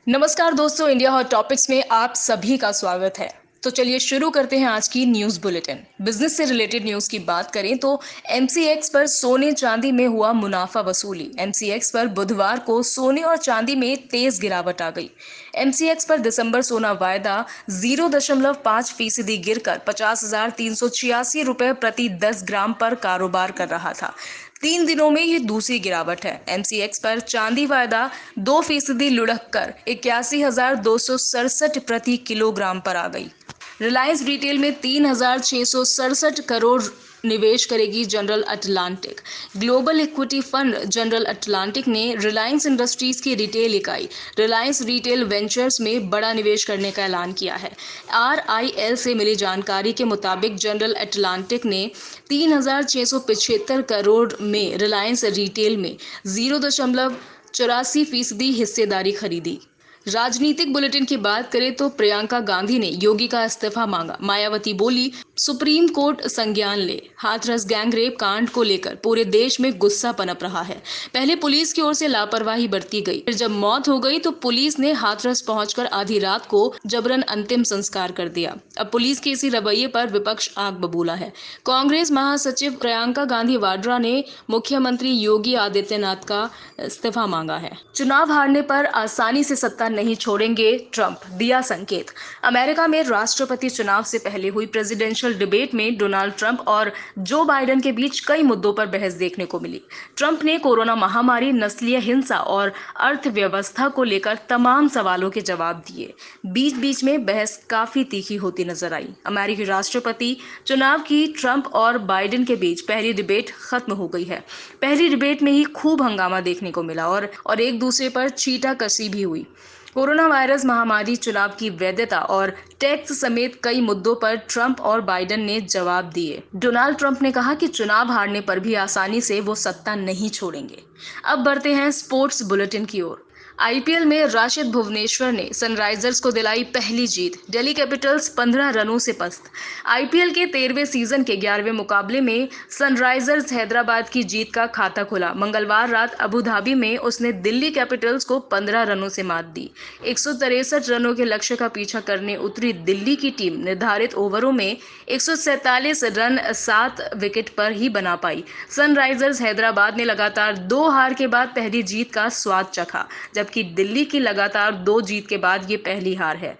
नमस्कार दोस्तों, India hot topics में आप सभी का स्वागत है। तो चलिए शुरू करते हैं आज की न्यूज़ बुलेटिन। बिजनेस से रिलेटेड न्यूज़ की बात करें तो एमसीएक्स पर सोने चांदी में हुआ मुनाफा वसूली। एमसीएक्स पर बुधवार को सोने और चांदी में तेज गिरावट आ गई। एमसीएक्स पर दिसंबर सोना वायदा 0.5% गिरकर 50,386 रुपये प्रति 10 ग्राम पर कारोबार कर रहा था। 3 दिनों में ये दूसरी गिरावट है। एमसीएक्स पर चांदी वायदा 2% लुढ़क कर 81,267 प्रति किलोग्राम पर आ गई। रिलायंस रिटेल में 3,667 करोड़ निवेश करेगी general Atlantic. Global equity fund general Atlantic ने रिलायंस इंडस्ट्रीज की रिटेल इकाई रिलायंस रिटेल वेंचर्स में बड़ा निवेश करने का ऐलान किया है। आरआईएल से मिली जानकारी के मुताबिक जनरल अटलांटिक ने 3,675 करोड़ में रिलायंस रिटेल में 0.84% हिस्सेदारी खरीदी। राजनीतिक बुलेटिन की बात करें तो प्रियंका गांधी ने योगी का इस्तीफा मांगा। मायावती बोली, सुप्रीम कोर्ट संज्ञान ले। हाथरस गैंगरेप कांड को लेकर पूरे देश में गुस्सा पनप रहा है। पहले पुलिस की ओर से लापरवाही बरती गई, फिर जब मौत हो गई तो पुलिस ने हाथरस पहुंचकर आधी रात को जबरन अंतिम संस्कार कर दिया। अब पुलिस के इसी रवैये पर विपक्ष आग बबूला है। कांग्रेस महासचिव प्रियंका गांधी वाड्रा ने मुख्यमंत्री योगी आदित्यनाथ का इस्तीफा मांगा है। चुनाव हारने पर आसानी से सत्ता नहीं छोड़ेंगे ट्रंप, दिया संकेत। अमेरिका में राष्ट्रपति चुनाव से पहले हुई प्रेसिडेंशियल डिबेट में डोनाल्ड ट्रंप और जो बाइडेन के बीच कई मुद्दों पर बहस देखने को मिली। ट्रंप ने कोरोना महामारी, नस्लीय हिंसा और अर्थव्यवस्था को लेकर तमाम सवालों के जवाब दिए। बीच बीच में बहस काफी तीखी होती नजर आई। अमेरिकी राष्ट्रपति चुनाव की ट्रंप और बाइडेन के बीच पहली डिबेट खत्म हो गई है। पहली डिबेट में ही खूब हंगामा देखने को मिला और एक दूसरे पर छींटाकशी भी हुई। कोरोना वायरस महामारी, चुनाव की वैधता और टैक्स समेत कई मुद्दों पर ट्रंप और बाइडेन ने जवाब दिए। डोनाल्ड ट्रंप ने कहा कि चुनाव हारने पर भी आसानी से वो सत्ता नहीं छोड़ेंगे। अब बढ़ते हैं स्पोर्ट्स बुलेटिन की ओर। आईपीएल में राशिद भुवनेश्वर ने सनराइजर्स को दिलाई पहली जीत। दिल्ली कैपिटल्स 15 रनों से पस्त। आईपीएल के 13वें सीजन के 11वें मुकाबले में सनराइजर्स हैदराबाद की जीत का खाता खुला। मंगलवार रात अबू धाबी में उसने दिल्ली कैपिटल्स को 15 रनों से मात दी। 163 रनों के लक्ष्य का पीछा करने उतरी दिल्ली की टीम निर्धारित ओवरों में 147 रन 7 विकेट पर ही बना पाई। सनराइजर्स हैदराबाद ने लगातार 2 हार के बाद पहली जीत का स्वाद चखा, जबकि दिल्ली की लगातार 2 जीत के बाद ये पहली हार है।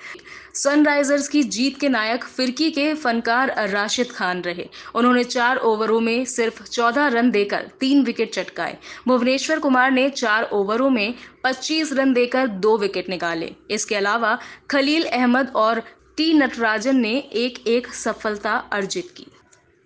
सनराइजर्स की जीत के नायक फिरकी के फनकार राशिद खान रहे। उन्होंने 4 ओवरों में सिर्फ 14 रन देकर 3 विकेट चटकाए। भुवनेश्वर कुमार ने 4 ओवरों में 25 रन देकर 2 विकेट निकाले। इसके अलावा खलील अहमद और टी नटराजन ने एक सफलता अर्जित की।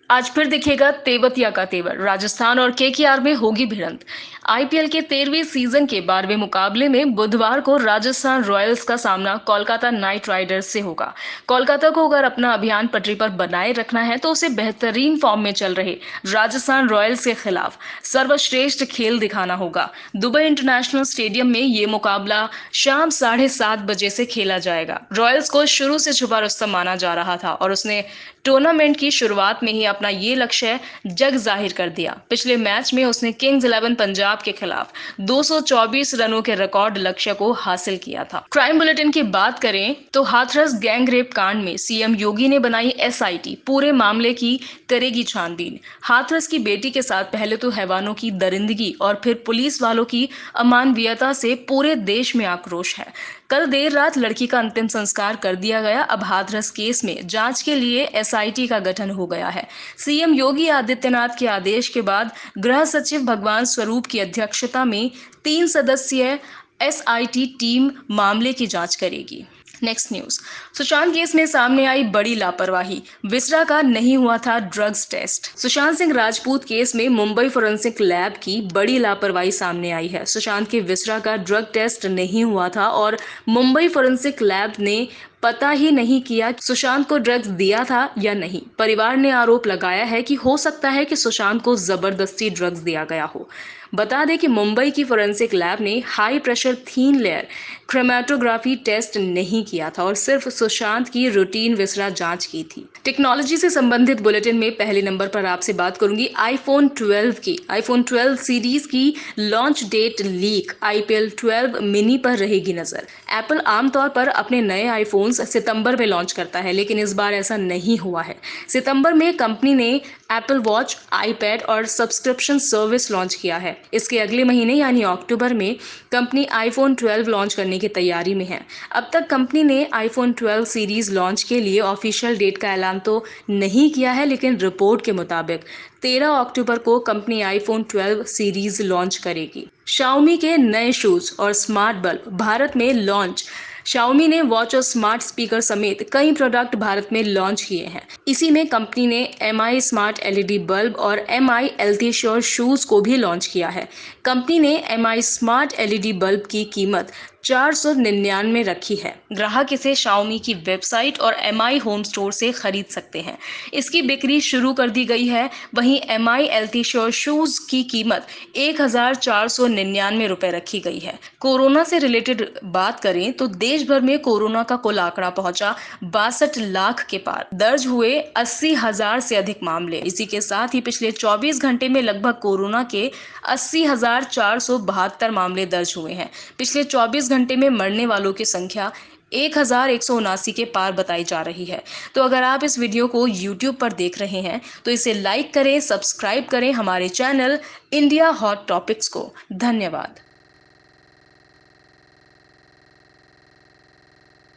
आज फिर दिखेगा तेवतिया का तेवर। राजस्थान और केकेआर में होगी भिड़ंत। आईपीएल के 13वें सीजन के 12वें मुकाबले में बुधवार को राजस्थान रॉयल्स का सामना कोलकाता नाइट राइडर्स से होगा। कोलकाता को अगर अपना अभियान पटरी पर बनाए रखना है तो उसे बेहतरीन फॉर्म में चल रहे राजस्थान रॉयल्स के खिलाफ सर्वश्रेष्ठ खेल दिखाना होगा। दुबई इंटरनेशनल स्टेडियम में ये मुकाबला शाम 7:30 बजे से खेला जाएगा। रॉयल्स को शुरू से छुपा रुस्तम माना जा रहा था और उसने टूर्नामेंट की शुरुआत में ही अपना ये लक्ष्य जग जाहिर कर दिया। पिछले मैच में उसने किंग्स 11 पंजाब के खिलाफ 224 रनों के रिकॉर्ड लक्ष्य को हासिल किया था। क्राइम बुलेटिन की बात करें तो हाथरस गैंगरेप कांड में सीएम योगी ने बनाई एसआईटी, पूरे मामले की करेगी छानबीन। हाथरस की बेटी के साथ पहले तो हैवानों की दरिंदगी और फिर पुलिस वालों की अमानवीयता से पूरे देश में आक्रोश है। कल देर रात लड़की का अंतिम संस्कार कर दिया गया। अब हाथरस केस में जांच के लिए एसआईटी का गठन हो गया है। सीएम योगी आदित्यनाथ के आदेश के बाद गृह सचिव भगवान स्वरूप की अध्यक्षता में 3 सदस्यीय एसआईटी टीम मामले की जांच करेगी। Next news. सुशांत केस में सामने आई बड़ी लापरवाही। विसरा का नहीं हुआ था drugs test. Sushant Singh Rajput case में मुंबई फोरेंसिक लैब की बड़ी लापरवाही सामने आई है। सुशांत के विसरा का ड्रग टेस्ट नहीं हुआ था और मुंबई फोरेंसिक लैब ने पता ही नहीं किया कि सुशांत को ड्रग्स दिया था या नहीं। परिवार ने आरोप लगाया है कि हो सकता है कि सुशांत को जबरदस्ती ड्रग्स दिया गया हो। बता दें कि मुंबई की फोरेंसिक लैब ने high pressure thin layer chromatography test नहीं किया था और सिर्फ सुशांत की रूटीन विसरा जांच की थी। टेक्नोलॉजी से संबंधित बुलेटिन में पहले नंबर पर आपसे बात करूंगी आईफोन 12 की। आईफोन 12 सीरीज की launch date leak, IPL 12 mini पर रहेगी नजर। एप्पल आमतौर पर अपने नए आईफोन्स सितंबर में लॉन्च करता है, लेकिन इस बार ऐसा नहीं हुआ है। सितंबर में कंपनी ने एप्पल वॉच, आईपैड और सब्सक्रिप्शन सर्विस लॉन्च किया है। इसके अगले महीने यानी अक्टूबर में कंपनी आईफोन 12 लॉन्च करने की तैयारी में है। अब तक कंपनी ने आईफोन 12 सीरीज लॉन्च के लिए ऑफिशियल डेट का ऐलान तो नहीं किया है, लेकिन रिपोर्ट के मुताबिक 13 अक्टूबर को कंपनी आईफोन 12 सीरीज लॉन्च करेगी। शाओमी के नए शूज और स्मार्ट बल्ब भारत में लॉन्च। शाओमी ने वॉच और स्मार्ट स्पीकर समेत कई प्रोडक्ट भारत में लॉन्च किए हैं। इसी में कंपनी ने MI स्मार्ट LED बल्ब और MI Healthy Sure शूज को भी लॉन्च किया है। कंपनी ने MI स्मार्ट LED बल्ब की कीमत 499 रखी है। ग्राहक इसे शाओमी की वेबसाइट और MI होम स्टोर से खरीद सकते हैं। इसकी बिक्री शुरू कर दी गई है। वहीं MI Healthy Sure शूज की कीमत 1499 रुपए रखी गई है। कोरोना से रिलेटेड बात करें तो देश भर में कोरोना का कुल आंकड़ा पहुंचा 62 लाख के पार। दर्ज हुए 80,000 से अधिक मामले। इसी के साथ ही पिछले 24 घंटे में लगभग कोरोना के 80,472 मामले दर्ज हुए हैं। पिछले 24 घंटे में मरने वालों की संख्या 1179 के पार बताई जा रही है। तो अगर आप इस वीडियो को YouTube पर देख रहे हैं तो इसे लाइक करें, सब्सक्राइब करें हमारे चैनल इंडिया हॉट टॉपिक्स को। धन्यवाद।